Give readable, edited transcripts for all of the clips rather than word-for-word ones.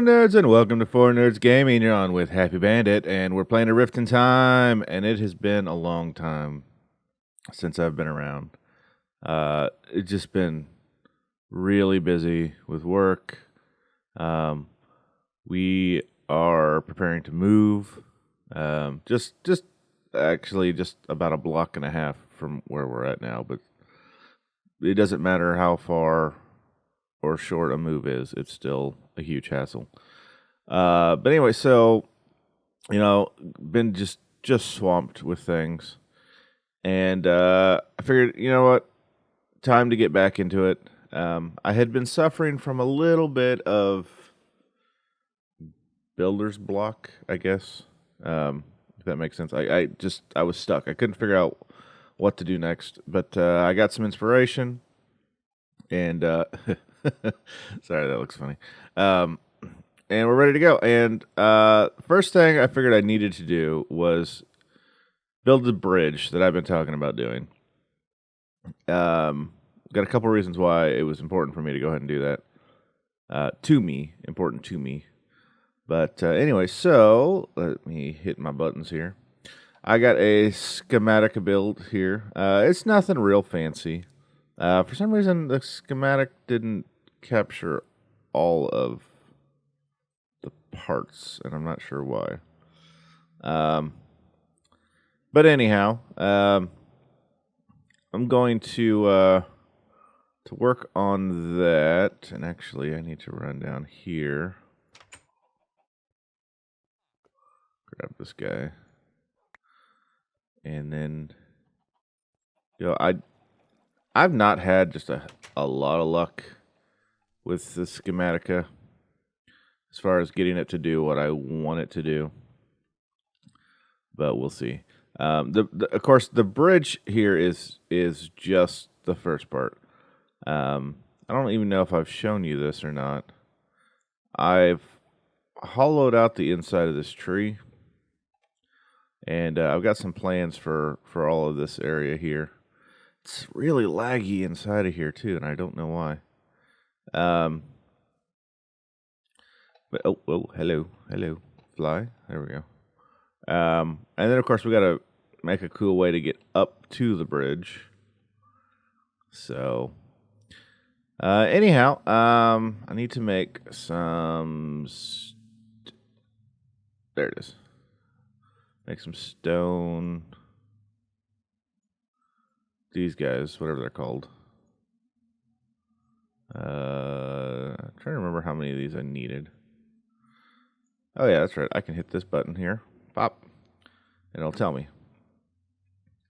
Hello, nerds, and welcome to Four Nerds Gaming. You're on with Happy Bandit, and we're playing a Rift in Time, and it has been a long time since I've been around. It's just been really busy with work. We are preparing to move, just actually just about a block and a half from where we're at now, but it doesn't matter how far or short a move is, it's still a huge hassle. But anyway, so been just swamped with things, and I figured, you know what, time to get back into it. I had been suffering from a little bit of builder's block, I guess, if that makes sense. I was stuck. I couldn't figure out what to do next, but I got some inspiration, and sorry, that looks funny. And we're ready to go. And first thing I figured I needed to do was build the bridge that I've been talking about doing. Got a couple reasons why it was important for me to go ahead and do that. Important to me. But anyway, so let me hit my buttons here. I got a schematic build here. It's nothing real fancy. For some reason, the schematic didn't capture all of the parts, and I'm not sure why. But anyhow, I'm going to work on that, and actually, I need to run down here, grab this guy, and then I've not had just a lot of luck with the Schematica as far as getting it to do what I want it to do, but we'll see. Of course, the bridge here is just the first part. I don't even know if I've shown you this or not. I've hollowed out the inside of this tree, and I've got some plans for all of this area here. It's really laggy inside of here too, and I don't know why. But hello, fly. There we go. And then of course we got to make a cool way to get up to the bridge. So, anyhow, I need to make some. There it is. Make some stone. These guys, whatever they're called. I'm trying to remember how many of these I needed. Oh yeah, that's right. I can hit this button here. Pop. And it'll tell me.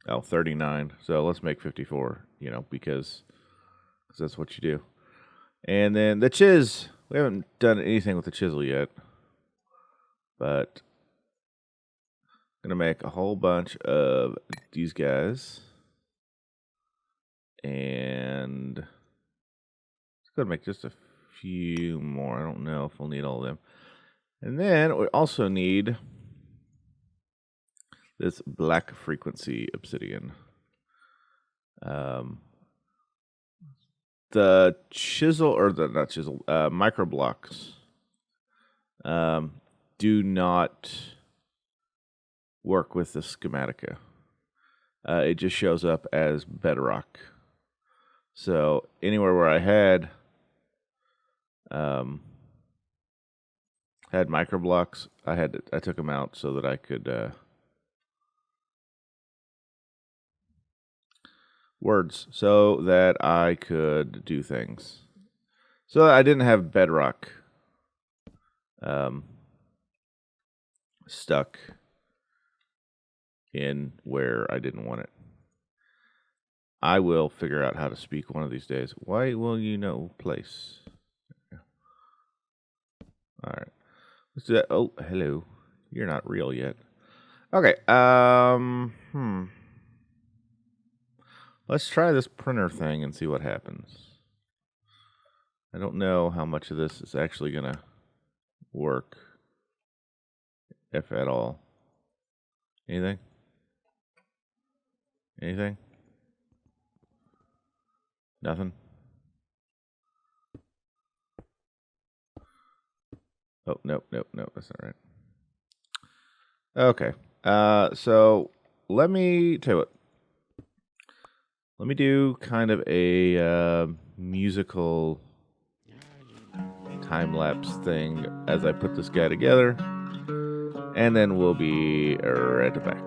Oh, 39. So let's make 54, because that's what you do. And then the chiz. We haven't done anything with the chisel yet. But I'm going to make a whole bunch of these guys. And let's go make just a few more. I don't know if we'll need all of them. And then we also need this black frequency obsidian. The chisel, or the not chisel, micro blocks do not work with the Schematica. It just shows up as bedrock. So anywhere where I had micro blocks, I took them out so that I could so that I could do things. So I didn't have bedrock stuck in where I didn't want it. I will figure out how to speak one of these days. Why will you know place? All right. Let's do that. Oh, hello. You're not real yet. Okay. Let's try this printer thing and see what happens. I don't know how much of this is actually going to work, if at all. Anything? Anything? Nothing? Oh, nope, that's not right. Okay. So let me tell you what. Let me do kind of a musical time-lapse thing as I put this guy together, and then we'll be right back.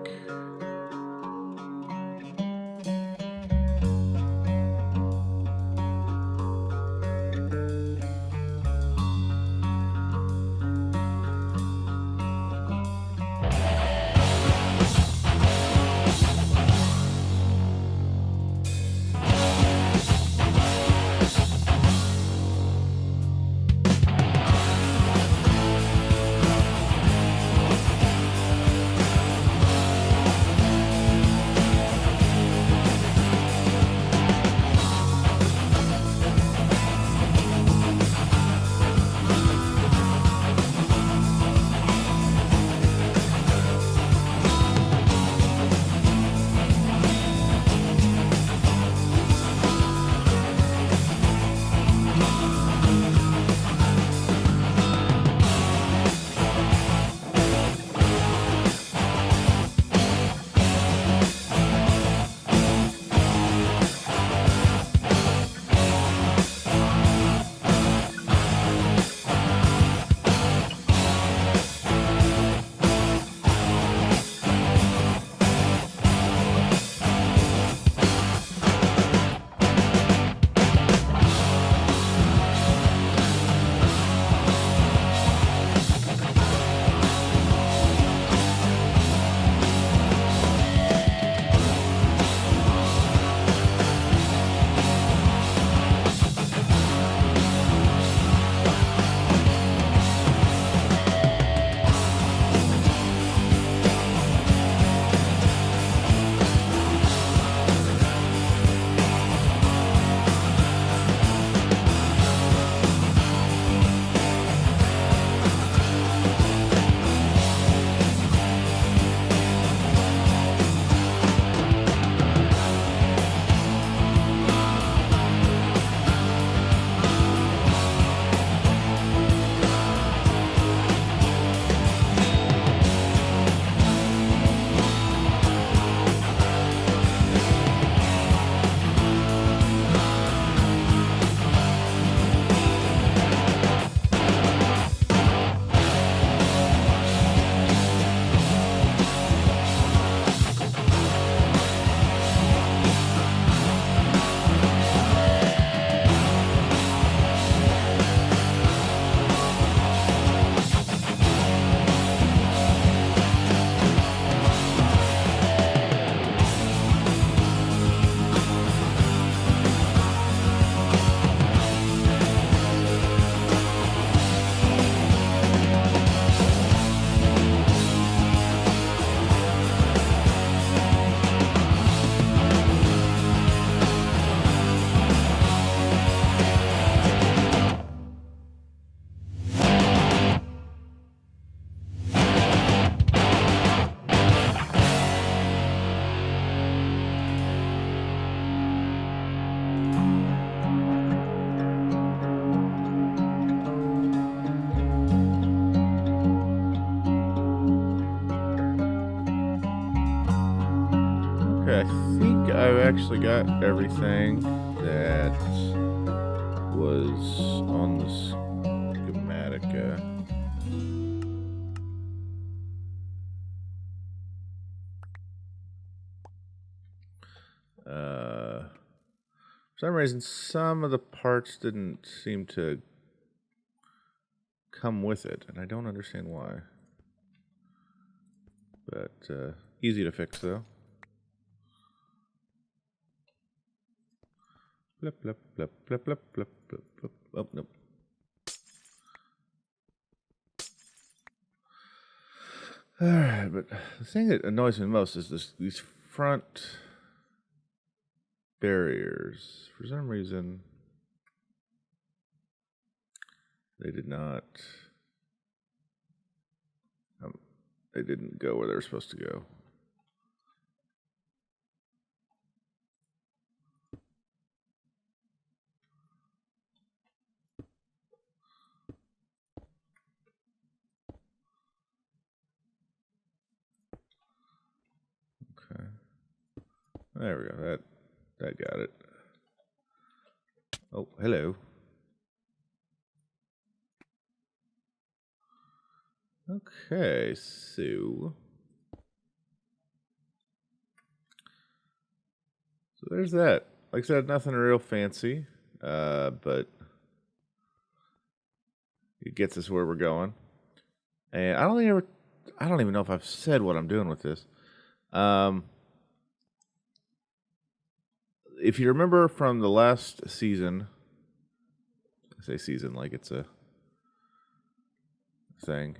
Okay, I think I've actually got everything that was on the schematica. For some reason, some of the parts didn't seem to come with it, and I don't understand why. But easy to fix, though. Blip, blip, blip, blip, blip, blip, blip, blip. Oh, nope. Alright, but the thing that annoys me most is these front barriers. For some reason, they did not. They didn't go where they were supposed to go. There we go. That got it. Oh, hello. Okay, so there's that. Like I said, nothing real fancy, but it gets us where we're going. And I don't even know if I've said what I'm doing with this. If you remember from the last season, I say season like it's a thing.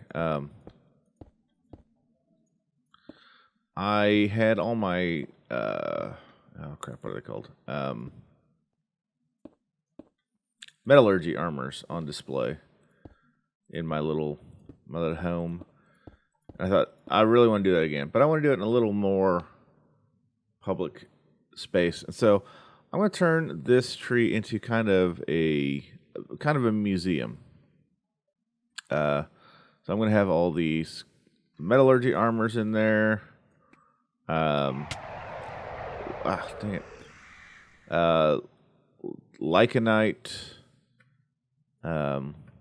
I had all my oh crap, what are they called? Metallurgy armors on display in my little home. I thought I really want to do that again, but I want to do it in a little more public space. And so I'm going to turn this tree into kind of a museum. So I'm going to have all these metallurgy armors in there. Dang it. Lycanite,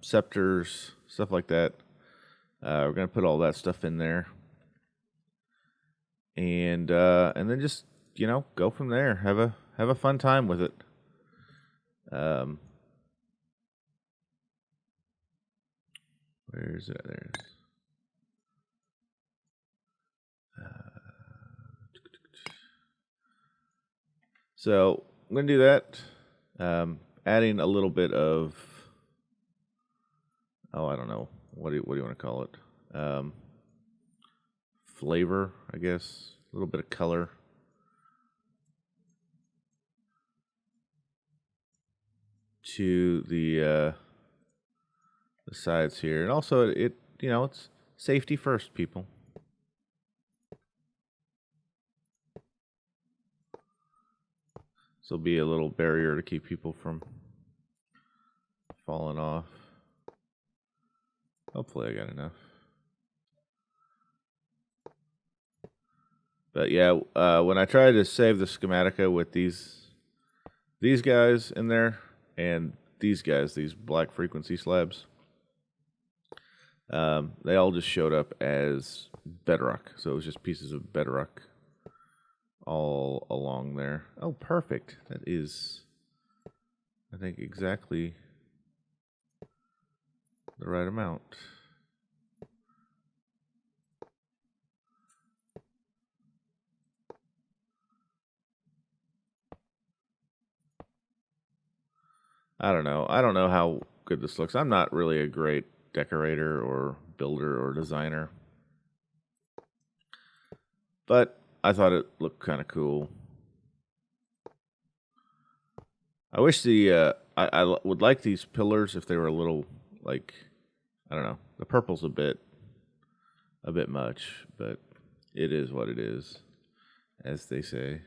scepters, stuff like that. We're going to put all that stuff in there. And then just, go from there. Have a fun time with it. Where is it? There it is. So I'm going to do that. Adding a little bit of, I don't know. What do you want to call it? Flavor, I guess. A little bit of color. To the sides here. And also it's safety first, people. This will be a little barrier to keep people from falling off. Hopefully I got enough. But yeah, when I tried to save the schematica with these guys in there and these guys, these black frequency slabs, they all just showed up as bedrock. So it was just pieces of bedrock all along there. Oh, perfect. That is, I think, exactly the right amount. I don't know how good this looks. I'm not really a great decorator or builder or designer, but I thought it looked kind of cool. I wish I would like these pillars if they were a little, like, I don't know. The purple's a bit much, but it is what it is, as they say.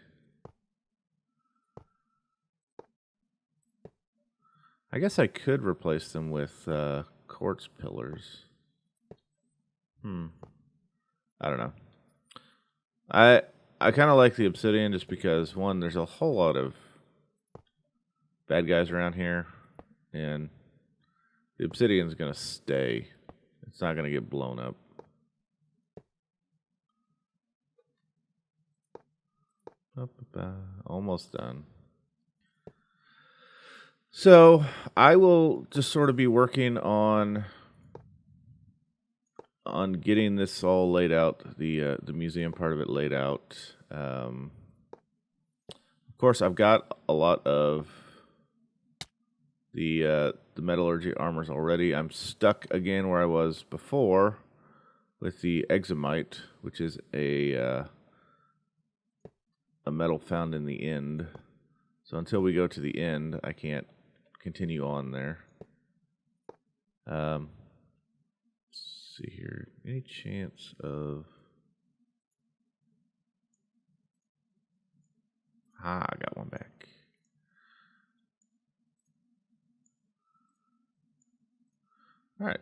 I guess I could replace them with quartz pillars. I don't know. I kind of like the obsidian just because, one, there's a whole lot of bad guys around here, and the obsidian's going to stay. It's not going to get blown up. Almost done. So I will just sort of be working on getting this all laid out, the museum part of it laid out. Of course, I've got a lot of the metallurgy armors already. I'm stuck again where I was before with the examite, which is a metal found in the end. So until we go to the end, I can't continue on there. Let's see here. Any chance of... I got one back. All right.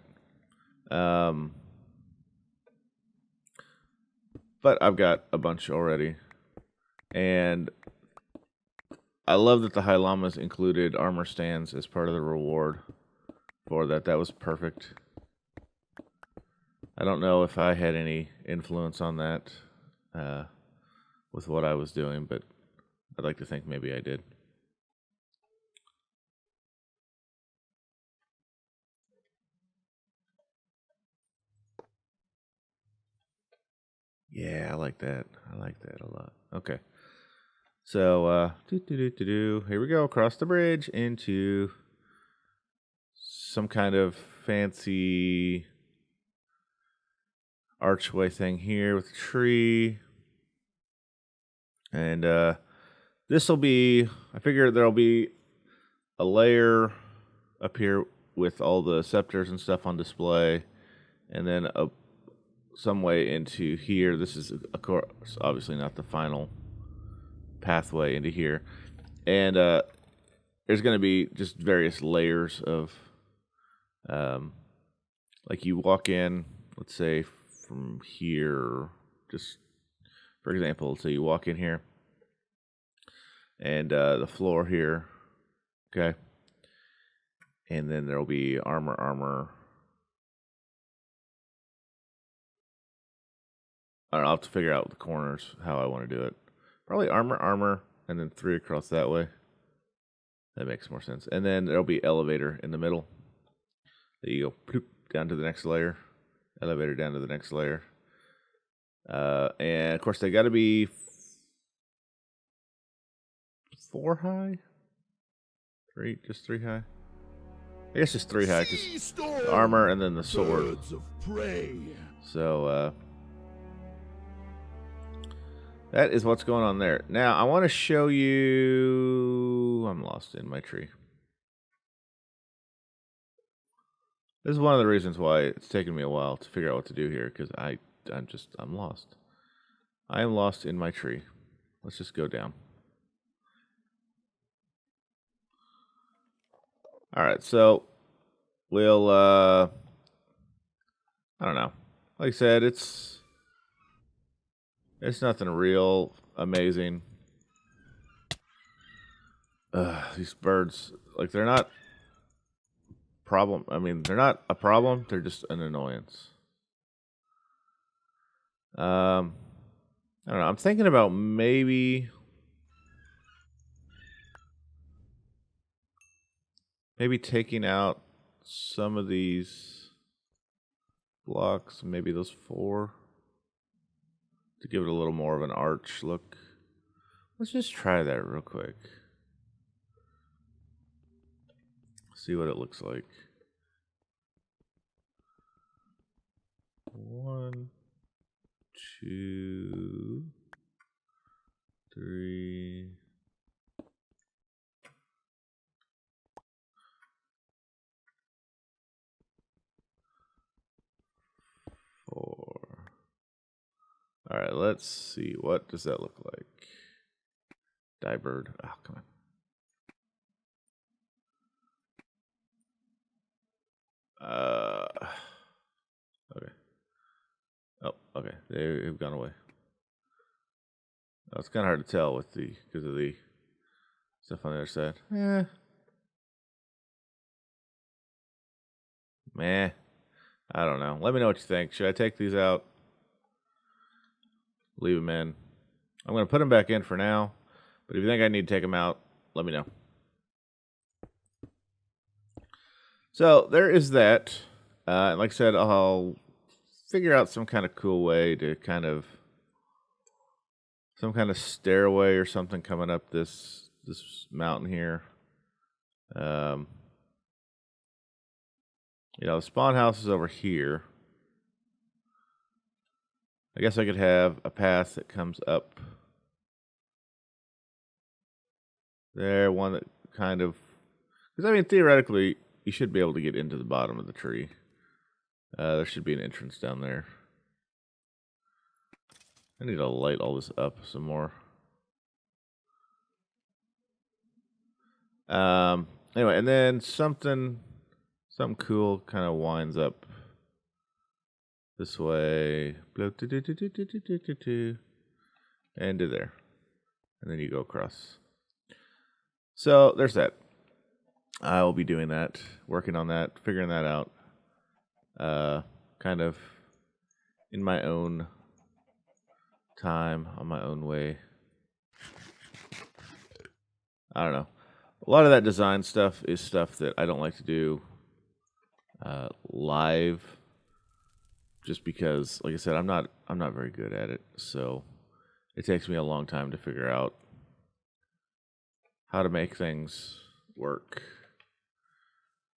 But I've got a bunch already. And I love that the High Llamas included armor stands as part of the reward for that. That was perfect. I don't know if I had any influence on that with what I was doing, but I'd like to think maybe I did. Yeah, I like that. I like that a lot. Okay. So, here we go. Across the bridge into some kind of fancy archway thing here with a tree. And this will be, I figure there'll be a layer up here with all the scepters and stuff on display. And then some way into here. This is, of course, obviously not the final pathway into here. And there's going to be just various layers of, like you walk in, let's say from here, just for example, so you walk in here and the floor here, okay, and then there'll be armor. I'll have to figure out the corners how I want to do it. Probably armor, and then 3 across that way. That makes more sense. And then there'll be elevator in the middle. There you go, bloop, down to the next layer. Elevator down to the next layer. And of course they got to be 4 high. 3, just 3 high. I guess just 3 high because the armor and then the sword. So that is what's going on there. Now I want to show you. I'm lost in my tree. This is one of the reasons why it's taken me a while to figure out what to do here, because I'm lost. I am lost in my tree. Let's just go down. All right, so we'll I don't know. Like I said, it's nothing real amazing. These birds, like, they're not problem. I mean, they're not a problem. They're just an annoyance. I don't know. I'm thinking about maybe taking out some of these blocks, maybe those 4, to give it a little more of an arch look. Let's just try that real quick. See what it looks like. 1, 2, 3. 4. All right, let's see. What does that look like? Die bird. Oh, come on. Okay. Oh, okay. They've gone away. Oh, it's kind of hard to tell with because of the stuff on the other side. Meh. I don't know. Let me know what you think. Should I take these out? Leave them in. I'm going to put them back in for now. But if you think I need to take them out, let me know. So there is that. Like I said, I'll figure out some kind of cool way to some kind of stairway or something coming up this mountain here. You know, the spawn house is over here. I guess I could have a path that comes up there, one that kind of, because I mean, theoretically, you should be able to get into the bottom of the tree. There should be an entrance down there. I need to light all this up some more. Anyway, and then something cool kind of winds up this way, and to there, and then you go across. So there's that. I will be doing that, working on that, figuring that out, kind of in my own time, on my own way. I don't know. A lot of that design stuff is stuff that I don't like to do live, just because, like I said, I'm not very good at it. So it takes me a long time to figure out how to make things work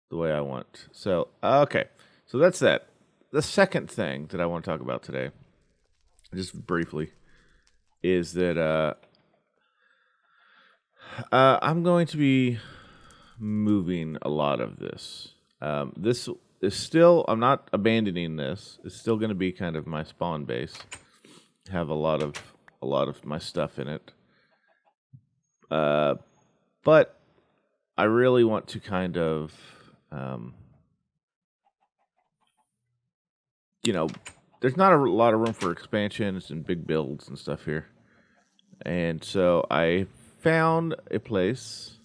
the way I want. So okay, so that's that. The second thing that I want to talk about today, just briefly, is that I'm going to be moving a lot of this. This is still, I'm not abandoning this. It's still going to be kind of my spawn base. Have a lot of my stuff in it. But I really want to kind of, there's not a lot of room for expansions and big builds and stuff here. And so I found a place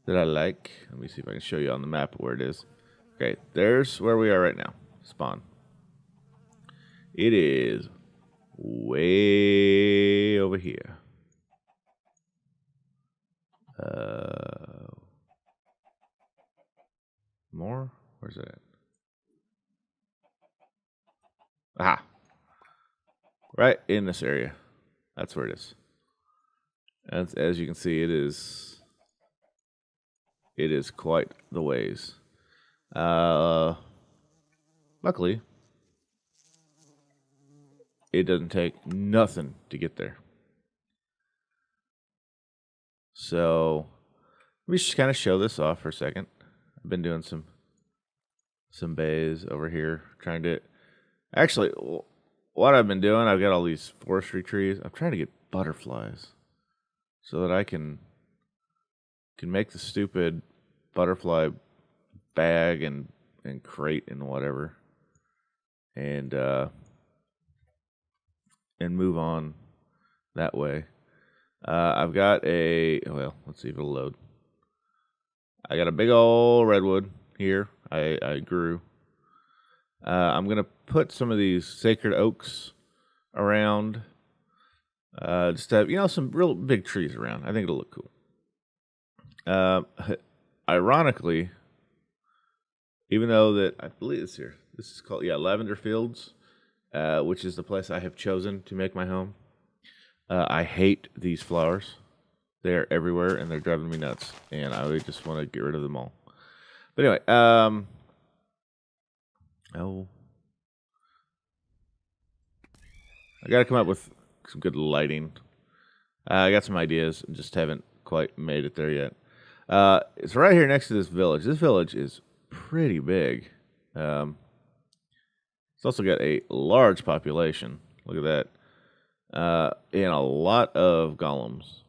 that I like. Let me see if I can show you on the map where it is. Okay, there's where we are right now. Spawn. It is way over here. More? Where's it at? Aha. Right in this area. That's where it is. As you can see, it is quite the ways. Luckily, it doesn't take nothing to get there. So let me just kind of show this off for a second. I've been doing some bays over here, trying to actually. What I've been doing, I've got all these forestry trees. I'm trying to get butterflies so that I can make the stupid butterfly bag and crate and whatever, and move on that way. I've got let's see if it'll load. I got a big old redwood here. I grew. I'm gonna put some of these sacred oaks around, just to have some real big trees around. I think it'll look cool. Ironically, even though that I believe this is called Lavender Fields, which is the place I have chosen to make my home. I hate these flowers. They're everywhere and they're driving me nuts, and I would just want to get rid of them all. But anyway, I got to come up with some good lighting. I got some ideas and just haven't quite made it there yet. It's right here next to this village. This village is pretty big. It's also got a large population. Look at that. And a lot of golems.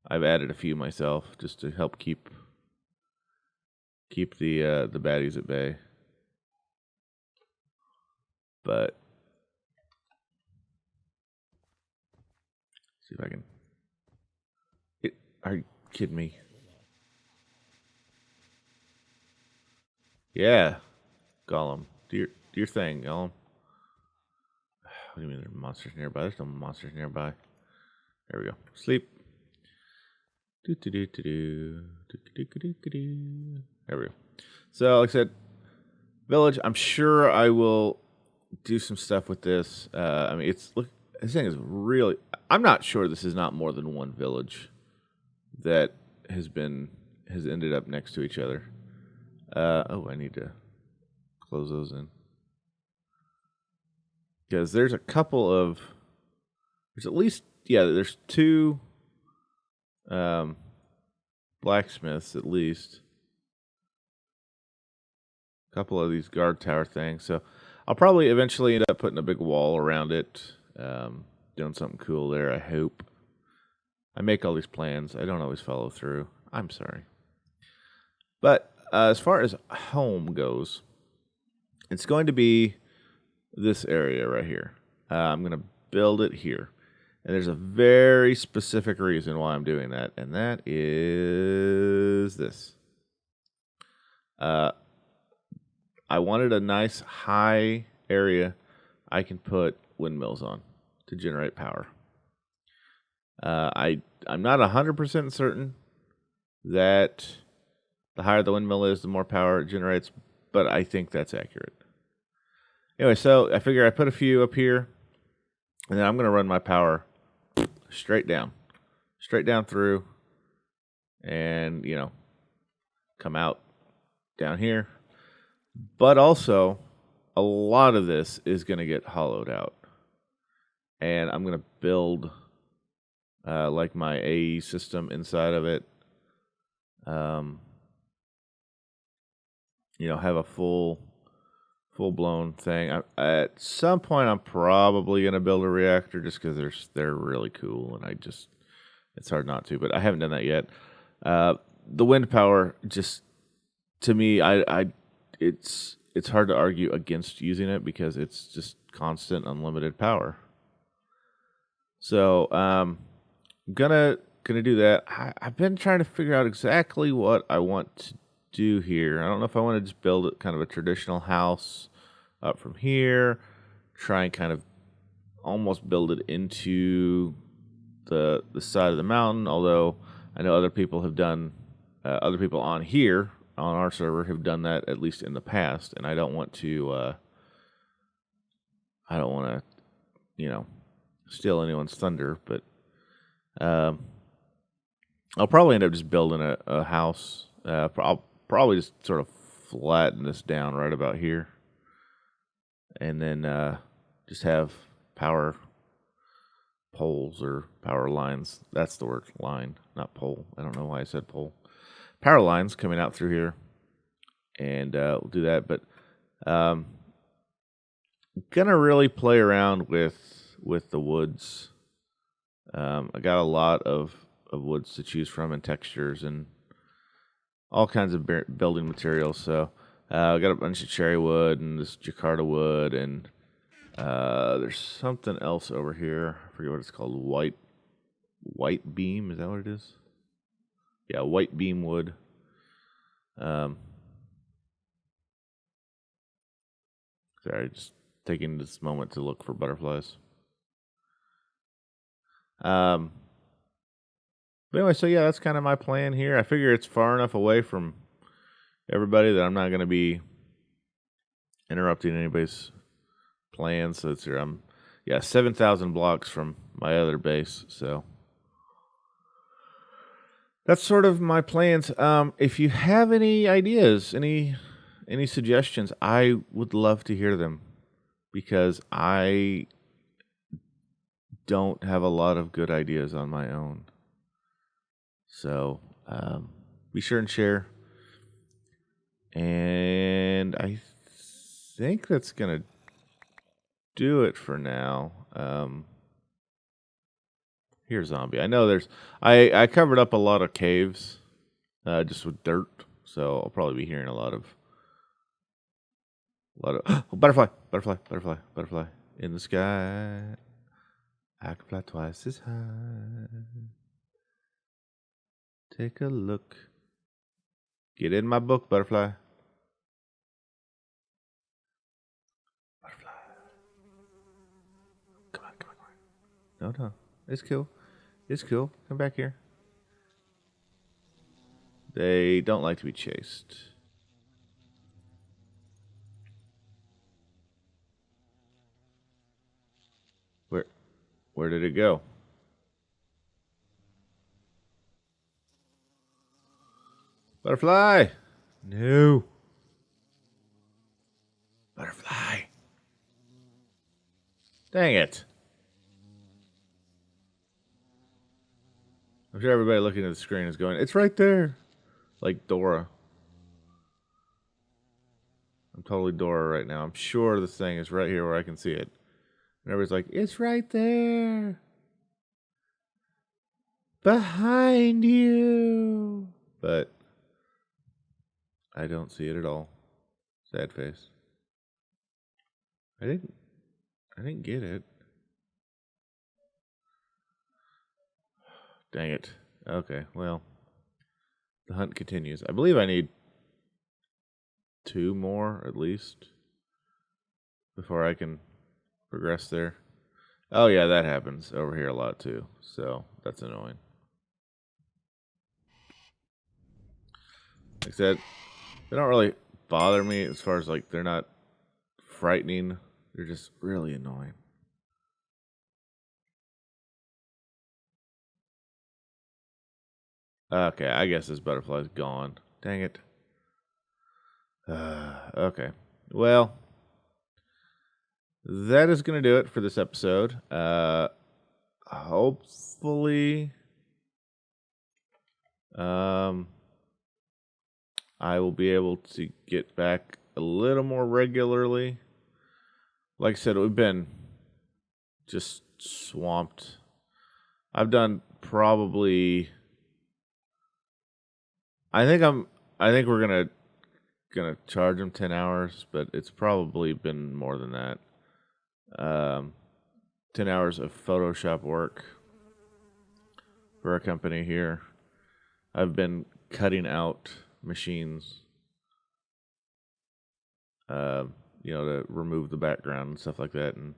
I've added a few myself just to help keep the baddies at bay. But see if I can. Are you kidding me? Yeah, Golem, do your thing, Golem. What do you mean there are monsters nearby? There's no monsters nearby. There we go. Sleep. There we go. So, like I said, village. I'm sure I will do some stuff with this. I mean, this thing is really. I'm not sure this is not more than one village that has ended up next to each other. I need to close those in because there's a couple of. There's at least there's two blacksmiths at least. A couple of these guard tower things. So I'll probably eventually end up putting a big wall around it. Doing something cool there, I hope. I make all these plans. I don't always follow through. I'm sorry. But as far as home goes, it's going to be this area right here. I'm going to build it here. And there's a very specific reason why I'm doing that, and that is this. I wanted a nice high area I can put windmills on to generate power. I'm not 100% certain that the higher the windmill is, the more power it generates, but I think that's accurate. Anyway, so I figure I put a few up here, and then I'm going to run my power straight down through, and, come out down here. But also, a lot of this is going to get hollowed out. And I'm going to build like my AE system inside of it. Have a full-blown thing. At some point, I'm probably going to build a reactor just because they're really cool, and it's hard not to. But I haven't done that yet. The wind power, just to me, it's hard to argue against using it because it's just constant, unlimited power. So I'm gonna do that. I've been trying to figure out exactly what I want to do here. I don't know if I want to just build it kind of a traditional house up from here, try and kind of almost build it into the side of the mountain. Although I know other people have done, other people on here on our server have done that at least in the past, and I don't want to steal anyone's thunder, but I'll probably end up just building a house. I'll probably just sort of flatten this down right about here, and then just have power poles or power lines. That's the word, line, not pole. I don't know why I said pole. Power lines coming out through here, and we'll do that. But gonna really play around with the woods. I got a lot of woods to choose from, and textures, and all kinds of building materials. So I got a bunch of cherry wood and this Jakarta wood, and there's something else over here. I forget what it's called. White beam. Is that what it is? Yeah, white beam wood. Sorry, just taking this moment to look for butterflies. But anyway, so yeah, that's kind of my plan here. I figure it's far enough away from everybody that I'm not going to be interrupting anybody's plans. So it's here. 7,000 blocks from my other base. So that's sort of my plans. If you have any ideas, any suggestions, I would love to hear them, because I don't have a lot of good ideas on my own. So be sure and share. And I think that's going to do it for now. Here's zombie. I know I covered up a lot of caves just with dirt, so I'll probably be hearing a lot of butterfly in the sky. I can fly twice as high. Take a look. Get in my book, butterfly. Butterfly. Come on. No. It's cool. Come back here. They don't like to be chased. Where did it go? Butterfly! No. Butterfly. Dang it. I'm sure everybody looking at the screen is going, it's right there. Like Dora. I'm totally Dora right now. I'm sure this thing is right here where I can see it. And everybody's like, it's right there. Behind you. But I don't see it at all. Sad face. I didn't get it. Dang it. Okay, well, the hunt continues. I believe I need 2 more at least before I can progress there. Oh yeah, that happens over here a lot too. So that's annoying. Like I said, they don't really bother me as far as like they're not frightening. They're just really annoying. Okay, I guess this butterfly's gone. Dang it. Okay. Well, that is going to do it for this episode. Hopefully, I will be able to get back a little more regularly. Like I said, we've been just swamped. I've done probably. I think we're gonna charge them 10 hours, but it's probably been more than that. 10 hours of Photoshop work for our company here. I've been cutting out machines, to remove the background and stuff like that. And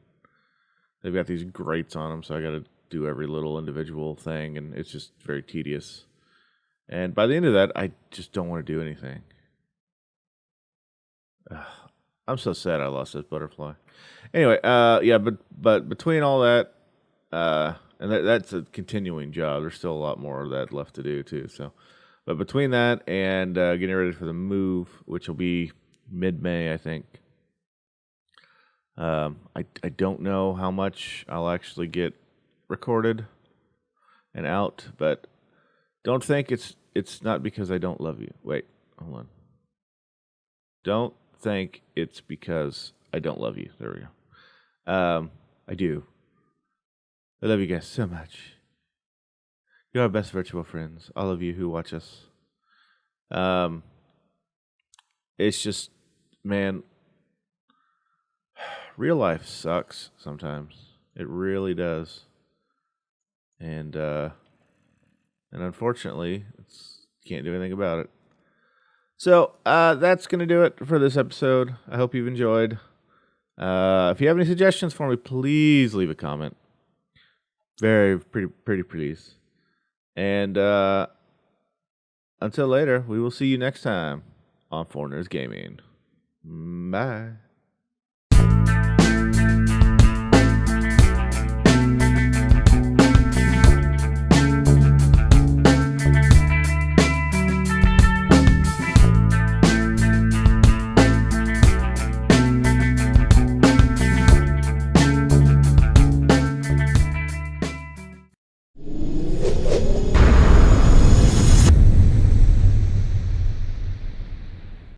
they've got these grates on them, so I got to do every little individual thing, and it's just very tedious. And by the end of that, I just don't want to do anything. I'm so sad I lost this butterfly. Anyway, but between all that, and that's a continuing job. There's still a lot more of that left to do too. So, but between that and getting ready for the move, which will be mid-May, I think. I don't know how much I'll actually get recorded and out, but don't think it's not because I don't love you. Wait, hold on. Don't think it's because I don't love you. There we go. I do. I love you guys so much. You're our best virtual friends, all of you who watch us. It's just, man, real life sucks sometimes. It really does. And unfortunately, can't do anything about it. So that's going to do it for this episode. I hope you've enjoyed. If you have any suggestions for me, please leave a comment. Very pretty please. And until later, we will see you next time on Foreigners Gaming. Bye.